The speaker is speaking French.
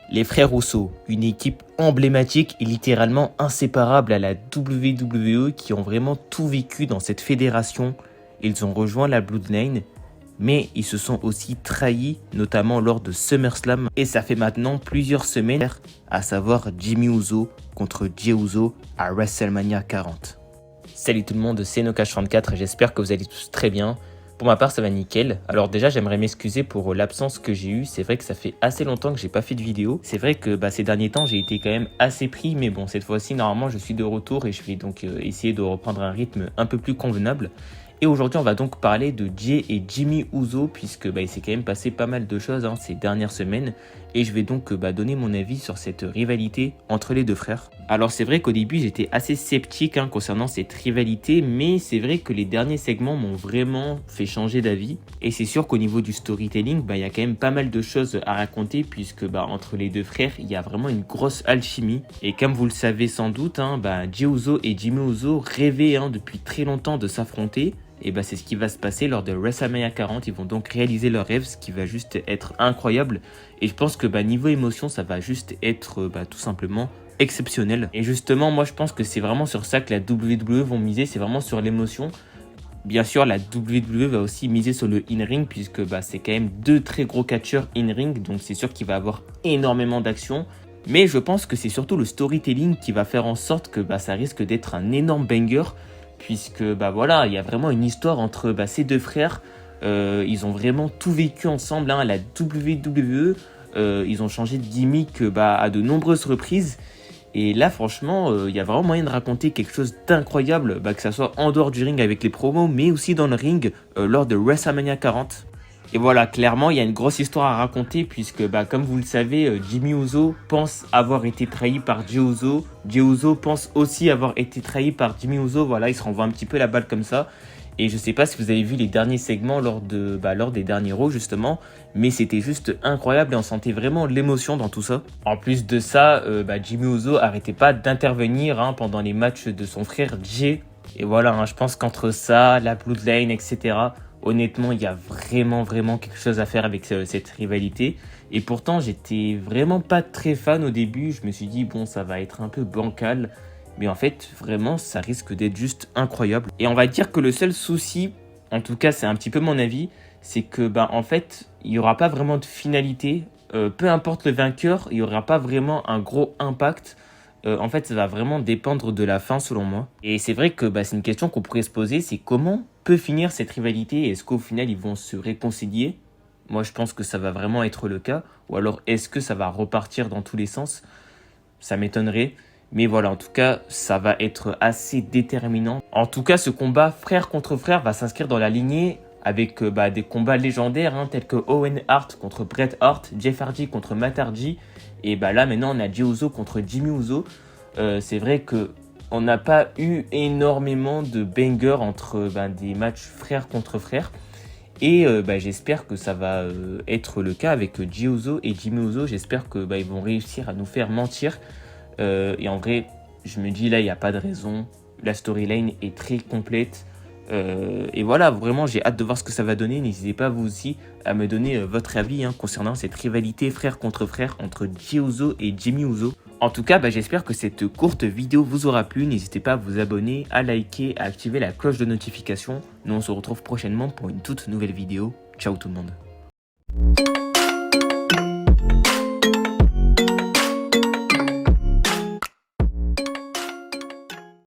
Les frères Uso, une équipe emblématique et littéralement inséparable à la WWE qui ont vraiment tout vécu dans cette fédération. Ils ont rejoint la Bloodline, mais ils se sont aussi trahis, notamment lors de SummerSlam. Et ça fait maintenant plusieurs semaines, à savoir Jimmy Uso contre Jey Uso à WrestleMania 40. Salut tout le monde, c'est Nocash34 et j'espère que vous allez tous très bien. Pour ma part, ça va nickel. Alors déjà, j'aimerais m'excuser pour l'absence que j'ai eue. C'est vrai que ça fait assez longtemps que j'ai pas fait de vidéo. C'est vrai que ces derniers temps, j'ai été quand même assez pris. Mais bon, cette fois-ci, normalement, je suis de retour et je vais donc essayer de reprendre un rythme un peu plus convenable. Et aujourd'hui, on va donc parler de Jey et Jimmy Uso, puisque il s'est quand même passé pas mal de choses ces dernières semaines. Et je vais donc donner mon avis sur cette rivalité entre les deux frères. Alors c'est vrai qu'au début, j'étais assez sceptique concernant cette rivalité, mais c'est vrai que les derniers segments m'ont vraiment fait changer d'avis. Et c'est sûr qu'au niveau du storytelling, il y a quand même pas mal de choses à raconter, puisque entre les deux frères, il y a vraiment une grosse alchimie. Et comme vous le savez sans doute, Jey Uso et Jimmy Uso rêvaient depuis très longtemps de s'affronter. Et c'est ce qui va se passer lors de WrestleMania 40. Ils vont donc réaliser leur rêve, ce qui va juste être incroyable. Et je pense que niveau émotion, ça va juste être tout simplement exceptionnel. Et justement, moi je pense que c'est vraiment sur ça que la WWE vont miser, c'est vraiment sur l'émotion. Bien sûr, la WWE va aussi miser sur le in-ring, puisque c'est quand même deux très gros catcheurs in-ring. Donc c'est sûr qu'il va y avoir énormément d'action. Mais je pense que c'est surtout le storytelling qui va faire en sorte que ça risque d'être un énorme banger. Puisque voilà, il y a vraiment une histoire entre ces deux frères. Ils ont vraiment tout vécu ensemble à la WWE. Ils ont changé de gimmick à de nombreuses reprises. Et là, franchement, il y a vraiment moyen de raconter quelque chose d'incroyable, que ça soit en dehors du ring avec les promos, mais aussi dans le ring lors de WrestleMania 40. Et voilà, clairement, il y a une grosse histoire à raconter puisque, comme vous le savez, Jimmy Uso pense avoir été trahi par Jey Uso. Jey Uso pense aussi avoir été trahi par Jimmy Uso. Voilà, ils se renvoient un petit peu la balle comme ça. Et je sais pas si vous avez vu les derniers segments lors des derniers Raw justement, mais c'était juste incroyable et on sentait vraiment l'émotion dans tout ça. En plus de ça, Jimmy Uso arrêtait pas d'intervenir pendant les matchs de son frère Jey. Et voilà, je pense qu'entre ça, la Bloodline, etc., honnêtement, il y a vraiment quelque chose à faire avec cette rivalité. Et pourtant, j'étais vraiment pas très fan au début. Je me suis dit, bon, ça va être un peu bancal. Mais en fait, vraiment, ça risque d'être juste incroyable. Et on va dire que le seul souci, en tout cas, c'est un petit peu mon avis, c'est que, en fait, il n'y aura pas vraiment de finalité. Peu importe le vainqueur, il n'y aura pas vraiment un gros impact. En fait, ça va vraiment dépendre de la fin, selon moi. Et c'est vrai que c'est une question qu'on pourrait se poser, c'est comment peut finir cette rivalité? Est-ce qu'au final, ils vont se réconcilier? Moi, je pense que ça va vraiment être le cas. Ou alors, est-ce que ça va repartir dans tous les sens? Ça m'étonnerait. Mais voilà, en tout cas, ça va être assez déterminant. En tout cas, ce combat frère contre frère va s'inscrire dans la lignée avec des combats légendaires tels que Owen Hart contre Bret Hart, Jeff Hardy contre Matt Hardy. Et là, maintenant, on a Jey Uso contre Jimmy Uso. C'est vrai qu'on n'a pas eu énormément de bangers entre des matchs frère contre frère. Et j'espère que ça va être le cas avec Jey Uso et Jimmy Uso. J'espère que ils vont réussir à nous faire mentir. Et en vrai, je me dis là, il n'y a pas de raison. La storyline est très complète. Et voilà, vraiment, j'ai hâte de voir ce que ça va donner. N'hésitez pas, vous aussi, à me donner votre avis concernant cette rivalité frère contre frère entre Jey Uso et Jimmy Uso. En tout cas, j'espère que cette courte vidéo vous aura plu. N'hésitez pas à vous abonner, à liker, à activer la cloche de notification. Nous, on se retrouve prochainement pour une toute nouvelle vidéo. Ciao tout le monde.